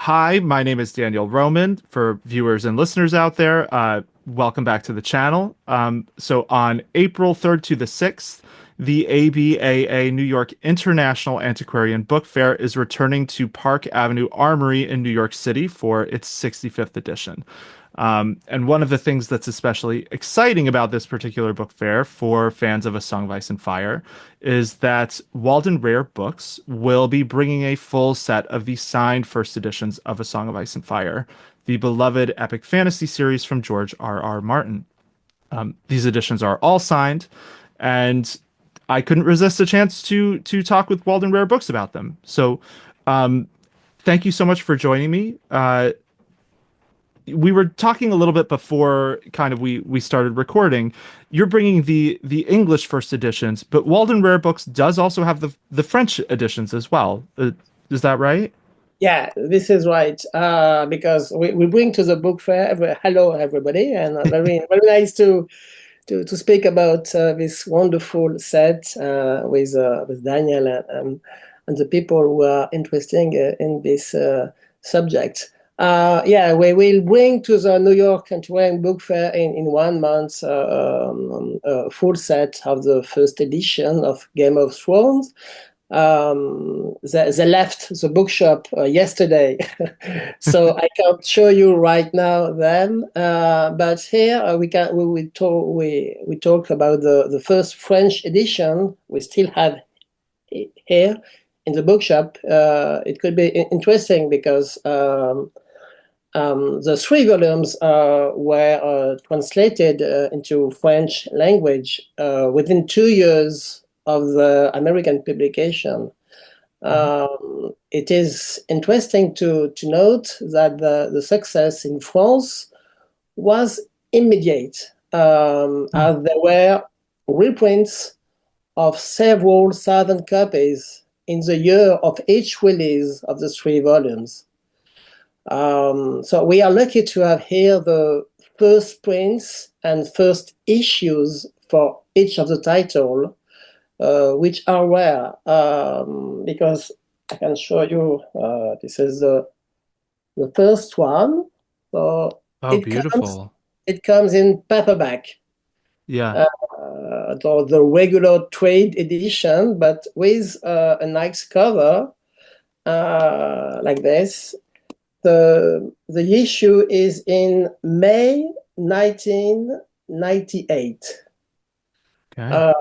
Hi, my name is Daniel Roman. For viewers and listeners out there, welcome back to the channel. So on April 3rd to the 6th, the ABAA New York International Antiquarian Book Fair is returning to Park Avenue Armory in New York City for its 65th edition. And one of the things that's especially exciting about this particular book fair for fans of A Song of Ice and Fire is that Walden Rare Books will be bringing a full set of the signed first editions of A Song of Ice and Fire, the beloved epic fantasy series from George R. R. Martin. These editions are all signed, and I couldn't resist a chance to talk with Walden Rare Books about them. So, thank you so much for joining me. We were talking a little bit before kind of we started recording. You're bringing the English first editions, but Walden Rare Books does also have the French editions as well. Is that right? Yeah, this is right. Because we bring to the book fair. Hello, everybody, and very nice to speak about this wonderful set with Daniel and the people who are interested in this subject. Yeah, we will bring to the New York Antiquarian Book Fair in 1 month a full set of the first edition of Game of Thrones. They left the bookshop yesterday, so I can't show you right now them. But here we talk about the first French edition. We still have it here in the bookshop. It could be interesting because the three volumes were translated into French language within 2 years of the American publication. It is interesting to note that the success in France was immediate, as there were reprints of several thousand copies in the year of each release of the three volumes. So we are lucky to have here the first prints and first issues for each of the title, which are rare, because I can show you, this is the first one. So Oh, it comes beautiful. it comes in paperback, Yeah. the regular trade edition, but with a nice cover like this. The issue is in May 1998. Okay.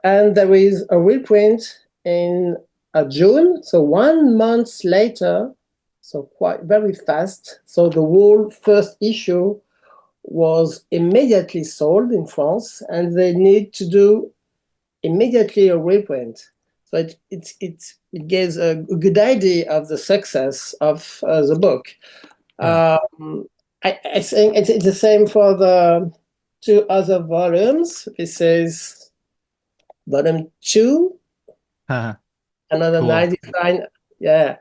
And there is a reprint in June, so 1 month later, so quite very fast. So the whole first issue was immediately sold in France, and they need to do immediately a reprint. So it gives a good idea of the success of the book. Yeah. I think it's the same for the two other volumes. This is volume 2, another nice Cool. design. Yeah,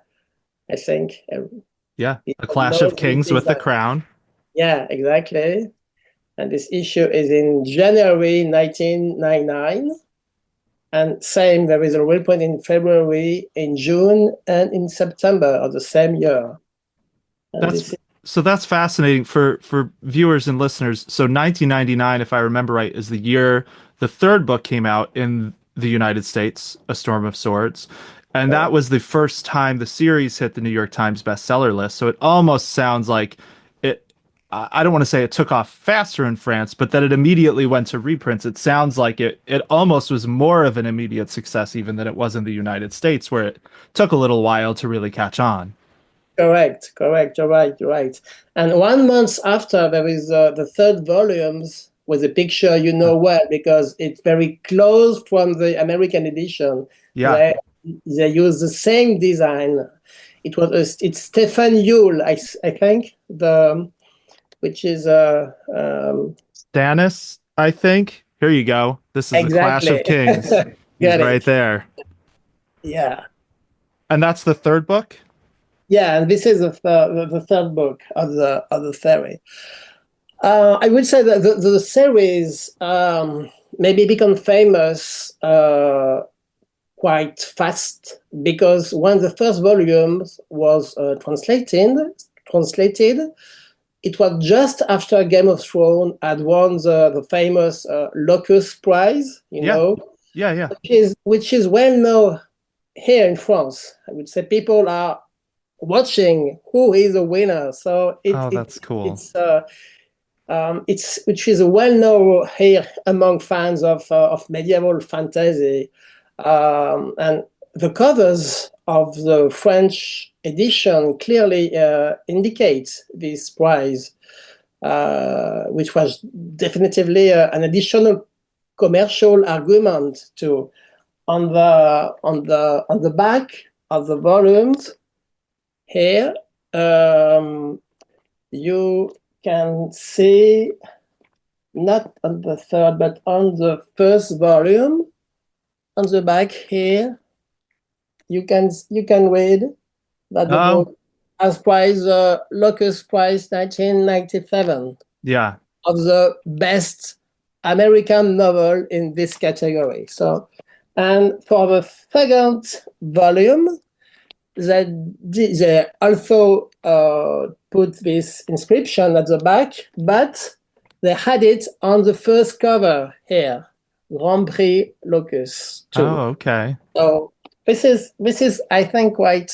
I think Yeah. A people Clash know of this Kings with the design. crown. Yeah, exactly. And this issue is in January 1999. And same, there is a reprint in February, in June, and in September of the same year. And That's this is so that's fascinating for viewers and listeners. So 1999, if I remember right, is the year the third book came out in the United States, A Storm of Swords. And that was the first time the series hit the New York Times bestseller list. So it almost sounds like it, I don't want to say it took off faster in France, but that it immediately went to reprints. It sounds like it almost was more of an immediate success even than it was in the United States, where it took a little while to really catch on. correct, correct. You're right. And 1 month after, there is the third volumes with a picture you know well because it's very close from the American edition. Yeah. They use the same design. It's Stefan Yule, I think which is Stannis, I think. Here you go. This is the Clash of exactly. Kings. He's Get right it. there. Yeah. And that's the third book? Yeah, and this is the third book of the series. I would say that the series maybe become famous quite fast because when the first volume was translated, it was just after Game of Thrones had won the famous Locus Prize, Yeah. Yeah, yeah. which is well known here in France. I would say people are watching who is the winner. So Oh, that's cool. it's which is well known here among fans of medieval fantasy, and the covers of the French edition clearly indicate this prize, which was definitively an additional commercial argument to on the back of the volumes here. You can see not on the third, but on the first volume, on the back here, you can read that the Oh, book has prize Locus Prize 1997 yeah. of the best American novel in this category. So, and for the second volume, they also put this inscription at the back, but they had it on the first cover here, Grand Prix Locus 2. Oh, okay. So this is I think quite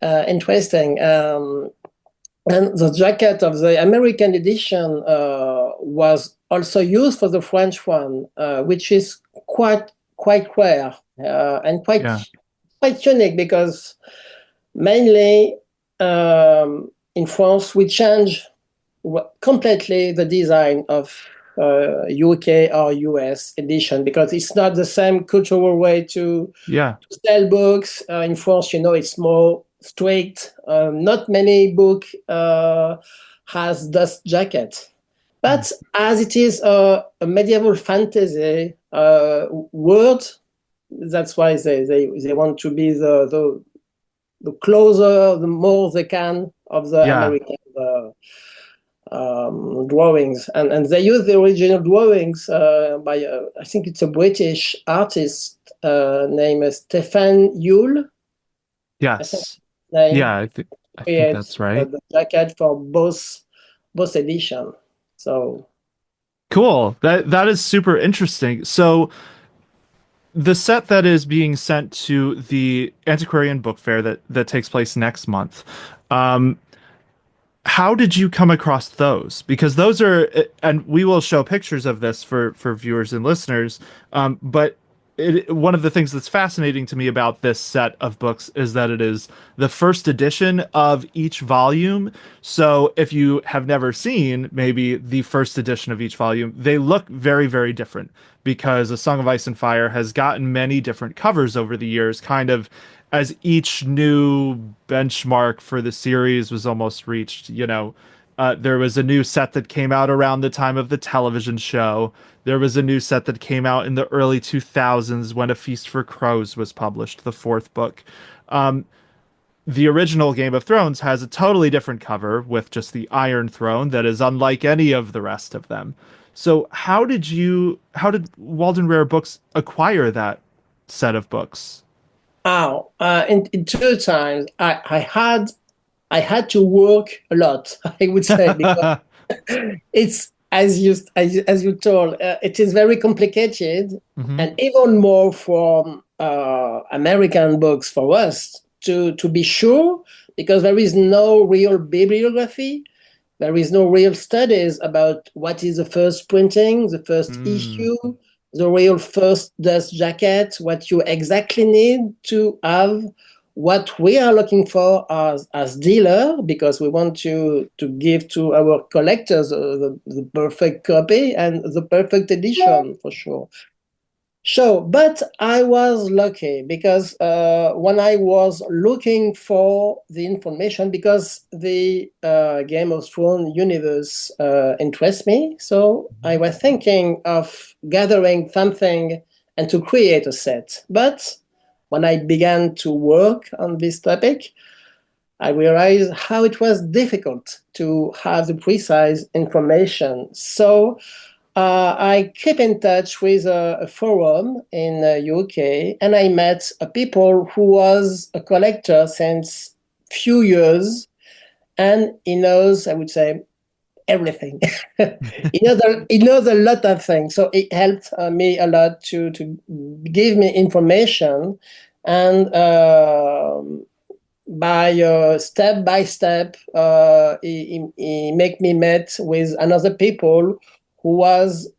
interesting. And the jacket of the American edition was also used for the French one, which is quite rare and quite Yeah. quite unique because mainly in France we change completely the design of UK or US edition because it's not the same cultural way Yeah. to sell books. In France, it's more strict. Not many book has dust jacket. Mm. But as it is a medieval fantasy word, that's why they want to be the closer, the more they can of the Yeah. American drawings, and they use the original drawings by I think it's a British artist named Stephen Yule. I think Yes. his name Yeah, I think creates that's right. the jacket for both edition. So Cool. That is super interesting. So the set that is being sent to the Antiquarian Book Fair that takes place next month. Um, how did you come across those? Because those are, and we will show pictures of this for viewers and listeners. But one of the things that's fascinating to me about this set of books is that it is the first edition of each volume. So if you have never seen maybe the first edition of each volume, they look very, very different because A Song of Ice and Fire has gotten many different covers over the years, kind of as each new benchmark for the series was almost reached. There was a new set that came out around the time of the television show. There was a new set that came out in the early 2000s when A Feast for Crows was published, the fourth book. The original Game of Thrones has a totally different cover with just the Iron Throne that is unlike any of the rest of them. So how did Walden Rare Books acquire that set of books? in 2 times I had to work a lot. I would say because it's as you told, it is very complicated, Hmm. and even more from American books for us to be sure, because there is no real bibliography, there is no real studies about what is the first printing, the first Mm. issue, the real first dust jacket, what you exactly need to have what we are looking for as dealer, because we want to give to our collectors the perfect copy and the perfect edition for sure. So, but I was lucky because when I was looking for the information, because the Game of Thrones universe interests me, so I was thinking of gathering something and to create a set. But when I began to work on this topic, I realized how it was difficult to have the precise information. So I keep in touch with a forum in UK, and I met a people who was a collector since few years, and he knows, I would say, everything. He knows a lot of things, so it helped me a lot to give me information, and by step, he make me meet with another people who was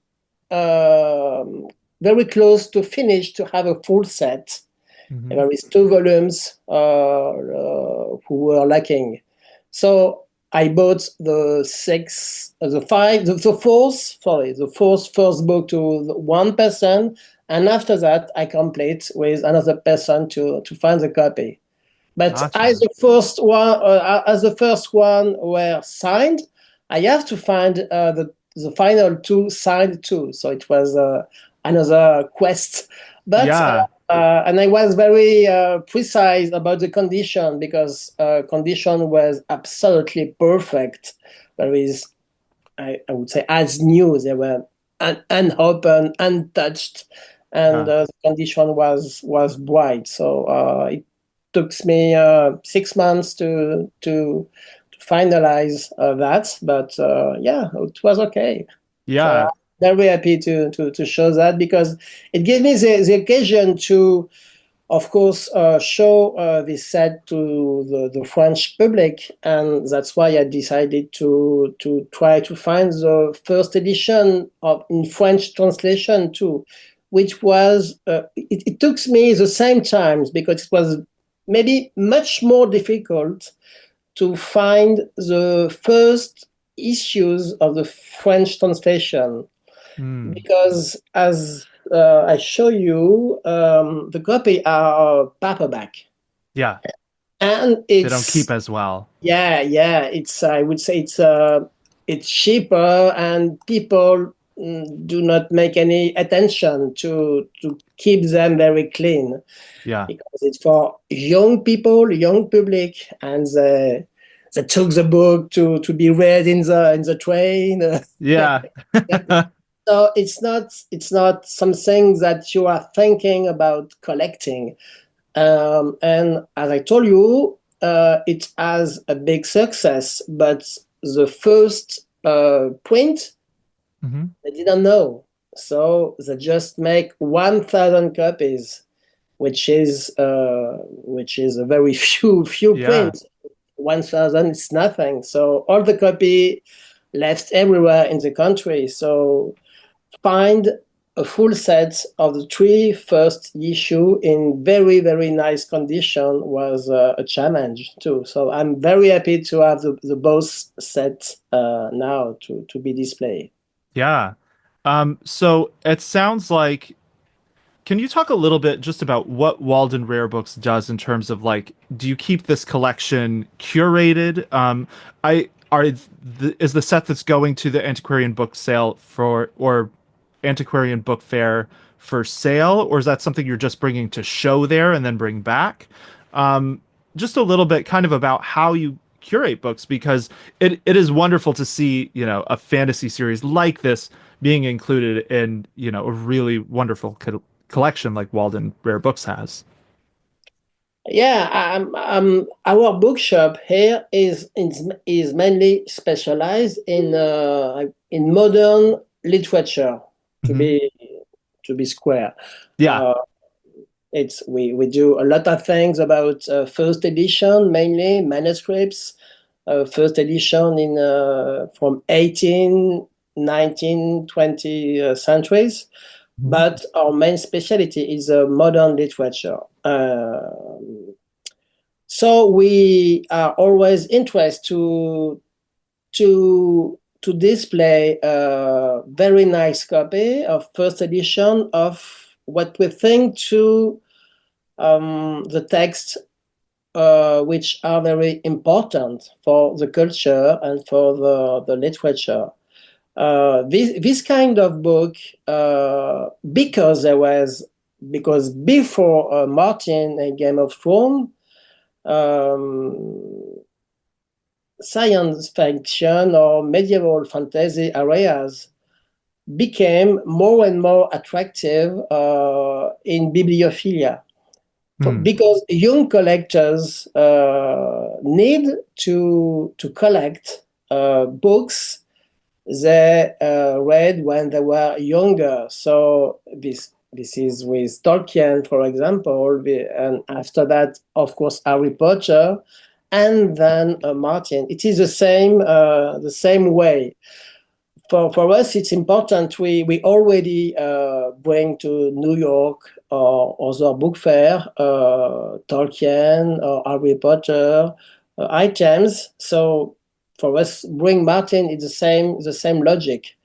um, very close to finish to have a full set. Hmm. There is two volumes who were lacking. So I bought the fourth first book to one person, and after that I complete with another person to find the copy. But Gotcha. as the first one were signed, I have to find the final two signed too. So it was another quest. But Yeah. and I was very precise about the condition because condition was absolutely perfect. There is, I would say, as new. They were unopened, untouched, and Yeah. the condition was bright. So it took me 6 months to finalize that, but yeah, it was okay. So Yeah. I'm very happy to show that because it gave me the occasion to, of course, show this set to the French public, and that's why I decided to try to find the first edition of in French translation too, which was it took me the same times because it was maybe much more difficult to find the first issues of the French translation Mm. because as I show you, the copy are paperback, Yeah. and They don't keep it's as well. it's I would say it's cheaper, and people do not make any attention to keep them very clean Yeah. because it's for young people, young public, and they took the book to be read in the train. Yeah. So it's not something that you are thinking about collecting. And as I told you, it has a big success, but the first print Hmm. they didn't know, so they just make 1,000 copies, which is a very few Yeah. prints. 1,000 is nothing. So all the copy left everywhere in the country. So find a full set of the three first issue in very, very nice condition was a challenge too. So I'm very happy to have the both set now to be displayed. Yeah. So it sounds like, can you talk a little bit just about what Walden Rare Books does in terms of like, do you keep this collection curated? Is the set that's going to the antiquarian book sale for or antiquarian book fair for sale, or is that something you're just bringing to show there and then bring back? Just a little bit kind of about how you curate books because it is wonderful to see, a fantasy series like this being included in, a really wonderful collection like Walden Rare Books has. Yeah, our bookshop here is mainly specialized in modern literature. To Hmm. be to be square, Yeah. uh, we do a lot of things about first edition, mainly manuscripts, first edition in from 18, 19, 20 centuries. Mhm. But our main specialty is modern literature. So we are always interested to display a very nice copy of first edition of what we think to the text which are very important for the culture and for the literature. This kind of book, because before Martin and Game of Thrones, um, science fiction or medieval fantasy areas became more and more attractive in bibliophilia Hmm. because young collectors need to collect books they read when they were younger. So this is with Tolkien, for example, and after that, of course, Harry Potter, and then Martin. It is the same way. For us, it's important. We already bring to New York or other book fair Tolkien or Harry Potter items. So for us, bring Martin is the same logic.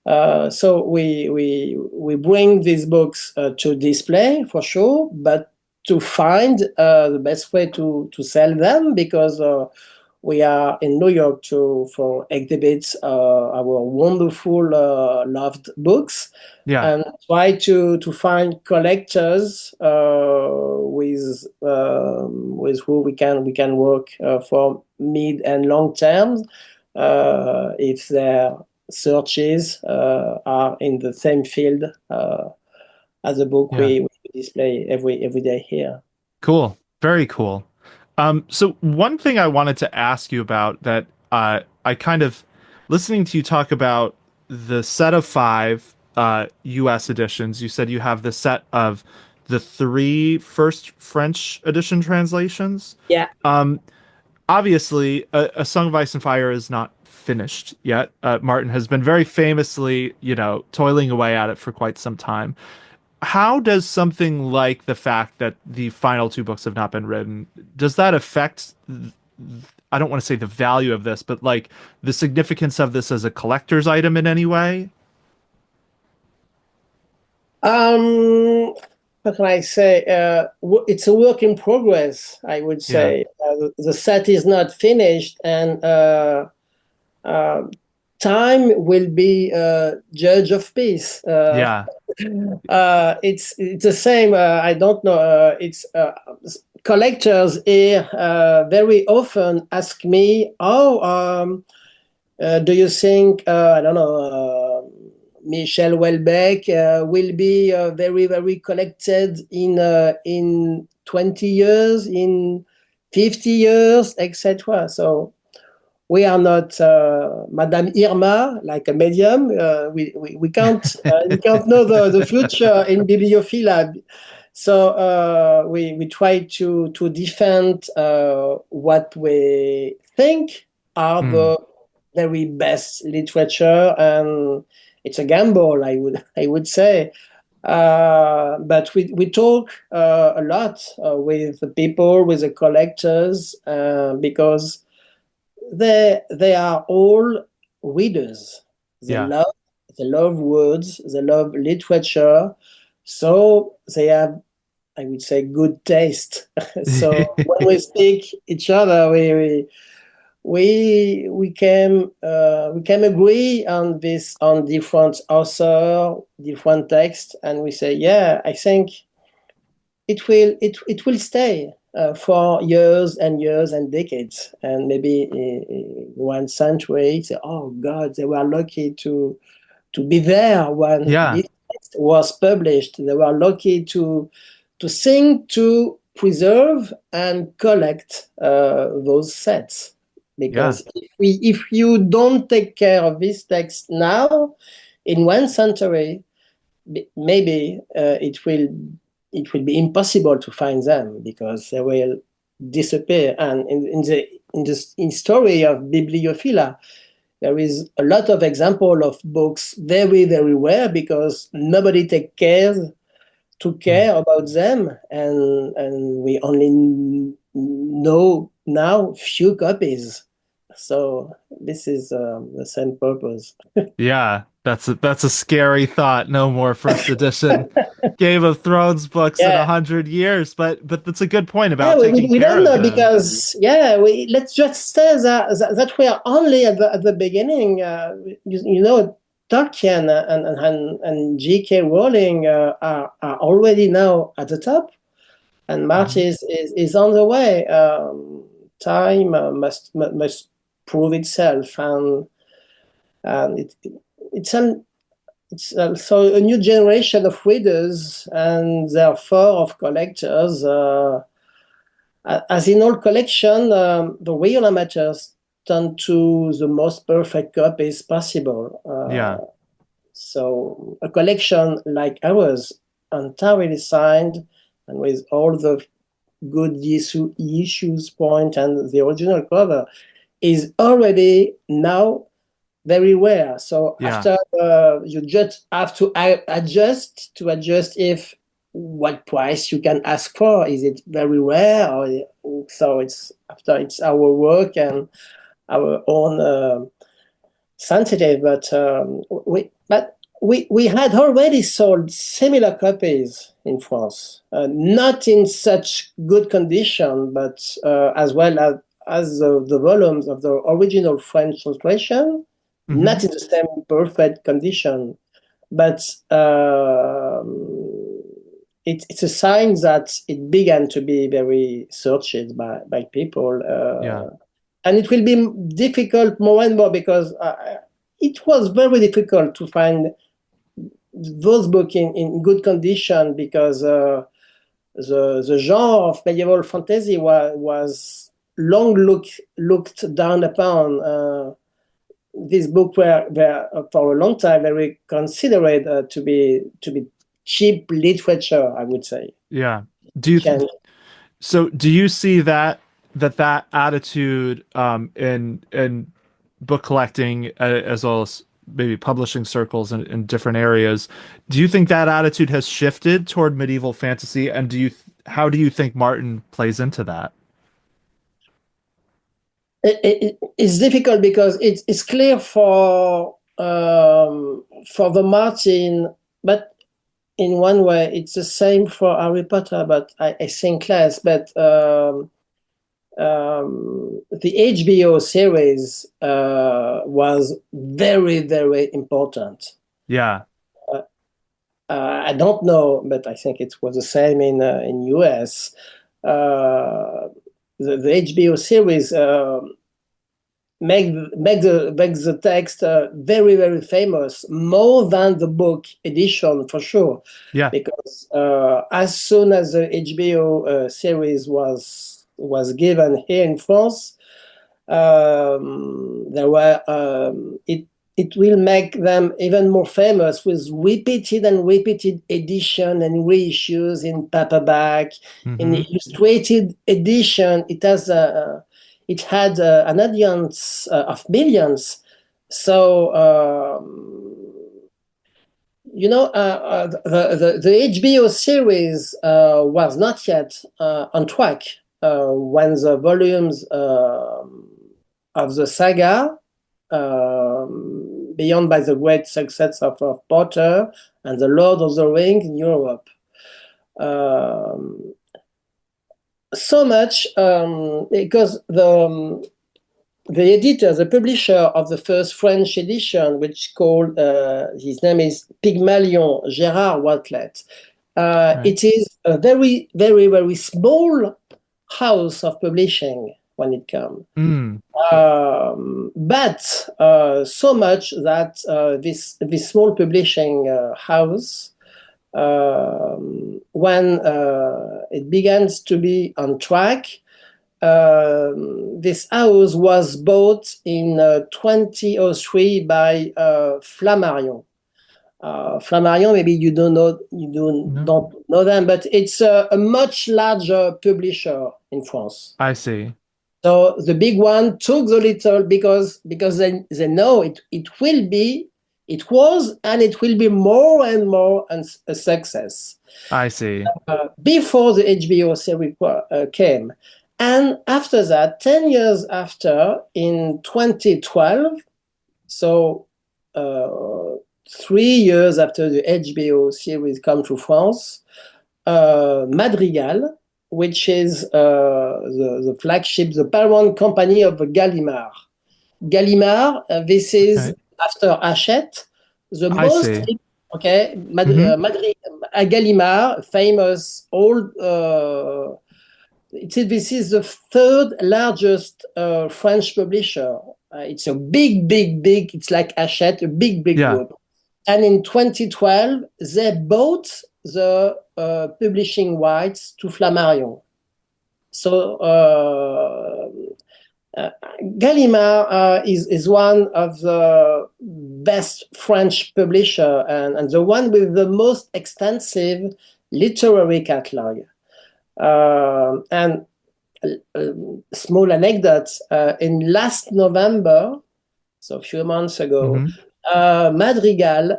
So we bring these books to display for sure, but to find the best way to sell them because we are in New York to for exhibits our wonderful loved books Yeah. and try to find collectors with who we can work for mid and long term if their searches are in the same field as the book Yeah. we display every day here. Cool. Very cool. So one thing I wanted to ask you about that I kind of listening to you talk about the set of five US editions, you said you have the set of the three first French edition translations. Yeah. Obviously, A Song of Ice and Fire is not finished yet. Martin has been very famously, toiling away at it for quite some time. How does something like the fact that the final two books have not been written, does that affect, I don't want to say the value of this, but like the significance of this as a collector's item in any way? How can I say? It's a work in progress, I would Yeah. say. The set is not finished, and uh, time will be judge of peace. Yeah. It's the same. I don't know. It's collectors here very often ask me, "Oh, do you think I don't know Michel Houellebecq will be very collected in 20 years, in 50 years, etc." So we are not Madame Irma, like a medium. We can't know the future in bibliophilia. So we try to defend what we think are Mm. the very best literature, and it's a gamble, I would say. But we talk a lot with the people, with the collectors, because they are all readers. They Yeah. love they love words, they love literature, so they have, I would say, good taste. So when we speak each other, we can agree on this, on different author, different text, and we say, yeah, I think it will stay for years and years and decades, and maybe 1 century. Say, oh God, they were lucky to be there when Yeah. this text was published. They were lucky to think, to preserve and collect those sets. Yeah. Because if you don't take care of this text now, in 1 century, maybe it will be impossible to find them because they will disappear. And in story of bibliophilia, there is a lot of example of books very rare because nobody took Mm. care about them, and we only know now few copies. So this is the same purpose. Yeah. That's a scary thought. No more first edition Game of Thrones books in a Yeah. hundred years, but that's a good point Yeah, about we, we, taking we care don't of know them. because, yeah, let's just say that we are only at the beginning. Tolkien and J.K. Rowling are already now at the top, and March Mhm. is on the way. Time must prove itself, and it's it's also a new generation of readers and therefore of collectors. As in all collection, the real amateurs turn to the most perfect copies possible. Yeah. So a collection like ours, entirely signed and with all the good issues point and the original cover, is already now very rare. So Yeah. after you just have to adjust if what price you can ask for. Is it very rare? Or, so it's after it's our work and our own sensitive, but we had already sold similar copies in France, not in such good condition, but as well as the volumes of the original French translation, Hmm. not in the same perfect condition, but it's a sign that it began to be very searched by people. Yeah. And it will be difficult more and more because it was very difficult to find those books in good condition because the genre of medieval fantasy was long looked down upon. These books were for a long time very considered to be cheap literature, I would say. Yeah. Do you th So do you see that attitude in book collecting as well as maybe publishing circles in different areas? Do you think that attitude has shifted toward medieval fantasy, and how do you think Martin plays into that? It's difficult because it's clear for the Martin, but in one way it's the same for Harry Potter, but I think less. But the HBO series was very very important. Yeah. Uh, I don't know, but I think it was the same in US. Uh, the HBO series. Make the text very very famous, more than the book edition for sure, Yeah. because as soon as the HBO series was given here in France, there were it will make them even more famous with repeated and repeated edition and reissues in paperback, in Hmm. illustrated edition. It had an audience of millions. So the HBO series was not yet on track when the volumes of the saga, beyond by the great success of Potter and the Lord of the Rings in Europe. Um, so much because the editor, the publisher of the first French edition, which called his name is Pygmalion, Gérard Watlet. Right. It is a very, very, very small house of publishing when it comes. Mm. But so much that this small publishing house, when it begins to be on track, this house was bought in 2003 by Flammarion. Flammarion, maybe No, don't know them, but it's a much larger publisher in France. I see. So the big one took the little because they know it was and it will be more and more a success. I see. Before the HBO series came. And after that, 10 years after, in 2012, so uh, 3 years after the HBO series come to France, Madrigal, which is the flagship, the parent company of Gallimard. Gallimard, this is Okay. after Hachette, the I most, see. okay, Hmm. Gallimard, famous old, this is the third largest French publisher. It's a big, big, big, it's like Hachette, a big, big Yeah. group. And in 2012, they bought the publishing rights to Flammarion. So Gallimard is one of the best French publisher and the one with the most extensive literary catalog. And small anecdote, in last November, so a few months ago, Hmm. Madrigal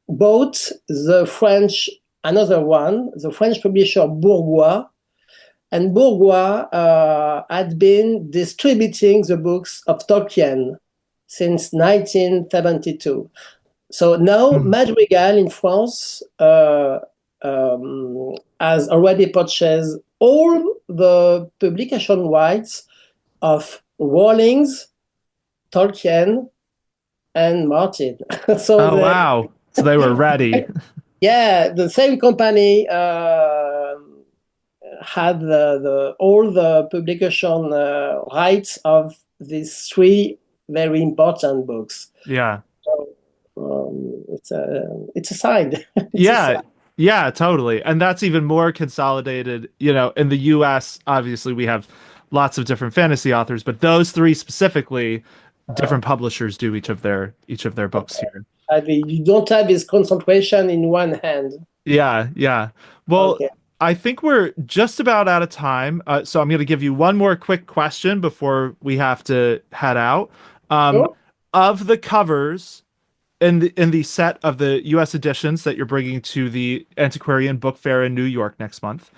bought the French, another one, the French publisher Bourgois, and Bourgois had been distributing the books of Tolkien since 1972. So now Hmm. Madrigal in France has already purchased all the publication rights of Rawlings, Tolkien, and Martin. So Oh, wow. So they were ready. yeah, the same company had all the publication rights of these three very important books. Yeah. So, it's a sign. It's a Yeah. sign. Yeah, totally. And that's even more consolidated, in the US, obviously we have lots of different fantasy authors, but those three specifically, different publishers do each of their books here. I mean, you don't have this concentration in one hand. Yeah, yeah. Well, Okay. I think we're just about out of time. So I'm going to give you one more quick question before we have to head out. Um, Sure. of the covers in the set of the U.S. editions that you're bringing to the Antiquarian Book Fair in New York next month,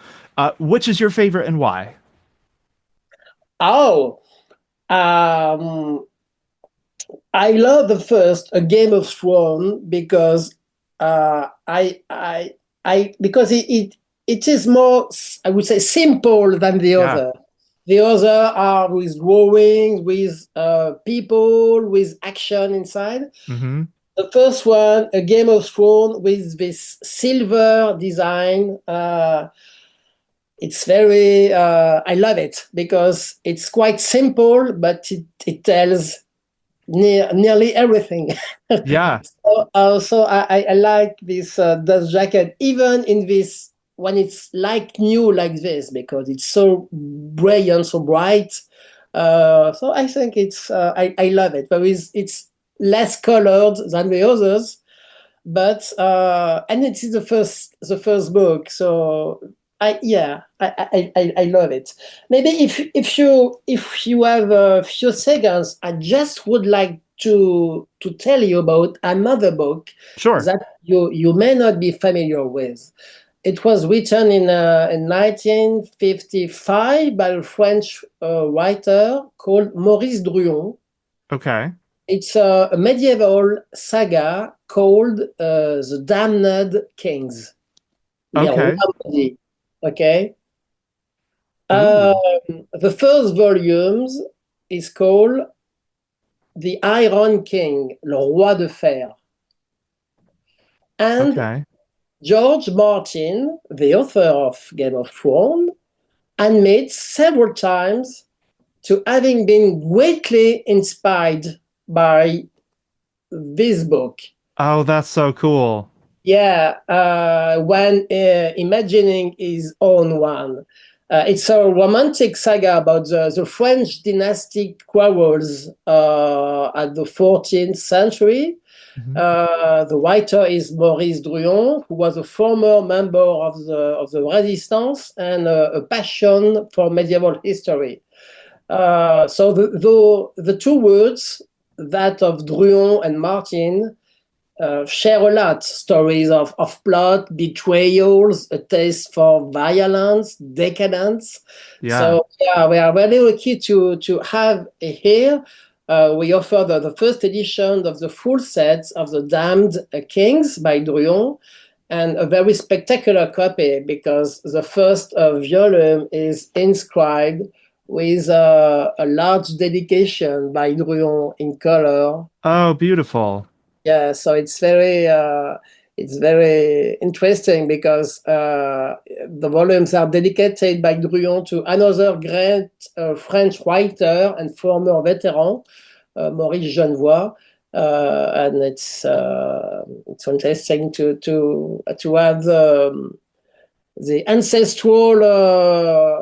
which is your favorite and why? Oh, um, I love the first, A Game of Thrones, because because it is more, I would say, simple than the Yeah. other. The other are with drawings, with people, with action inside. Mm-hmm. The first one, A Game of Thrones, with this silver design. It's very, I love it because it's quite simple, but it tells nearly everything. Yeah. So I like this dust jacket, even in this when it's like new like this, because it's so brilliant, so bright. So I think I love it. But it's less colored than the others, but and it is the first book, so I love it. Maybe if you have a few seconds, I just would like to tell you about another book Sure. that you may not be familiar with. It was written in 1955 by a French writer called Maurice Druon. Okay. It's a medieval saga called The Damned Kings, Les Rois Okay. Maudits. Okay. Um, Ooh. the first volumes is called The Iron King, Le Roi de Fer. And Okay. George Martin, the author of Game of Thrones, admits several times to having been greatly inspired by this book. Oh, that's so cool. Yeah, when imagining his own one. It's a romantic saga about the French dynastic quarrels at the 14th century. Hmm. The writer is Maurice Druon, who was a former member of the Resistance and a passion for medieval history. So the two words, that of Druon and Martin, share a lot. Stories of plot, betrayals, a taste for violence, decadence. Yeah. So yeah, we are very lucky to have here. We offer the first edition of the full set of The Damned Kings by Druon, and a very spectacular copy because the first volume is inscribed with a large dedication by Druon in color. Oh, beautiful. Yeah, so it's very interesting because the volumes are dedicated by Druon to another great French writer and former veteran, Maurice Genevoix. And it's interesting to have the ancestral,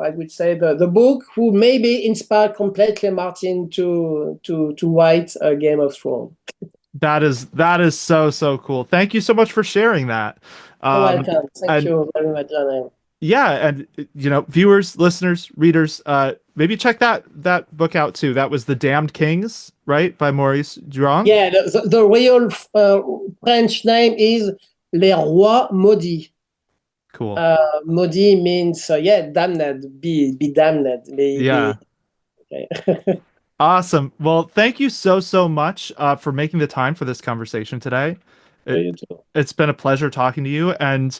I would say, the book who maybe inspired completely Martin to write a Game of Thrones. That is so so cool. Thank you so much for sharing that. You're Um, welcome. Thank and you very much, Daniel. yeah, and viewers, listeners, readers, maybe check that book out too. That was The Damned Kings, right, by Maurice Durand. Yeah, the real French name is Les Rois Maudits. Cool. Maudit means, yeah, damned, be damned, be, Yeah. okay. Awesome. Well, thank you so so much for making the time for this conversation today. For It you too. it's been a pleasure talking to you, and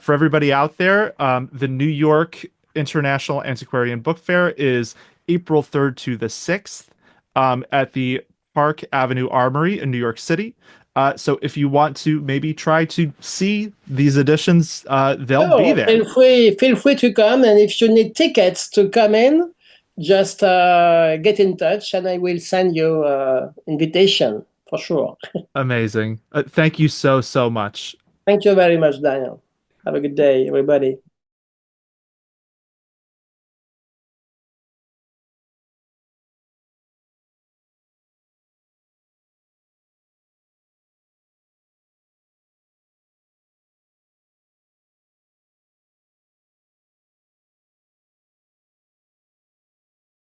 for everybody out there, the New York International Antiquarian Book Fair is April 3rd to the 6th at the Park Avenue Armory in New York City. So if you want to maybe try to see these editions, they'll be Sure, there. feel free to come, and if you need tickets to come in, just get in touch, and I will send you invitation for sure. Amazing. Thank you so so much. Thank you very much, Daniel. Have a good day, everybody.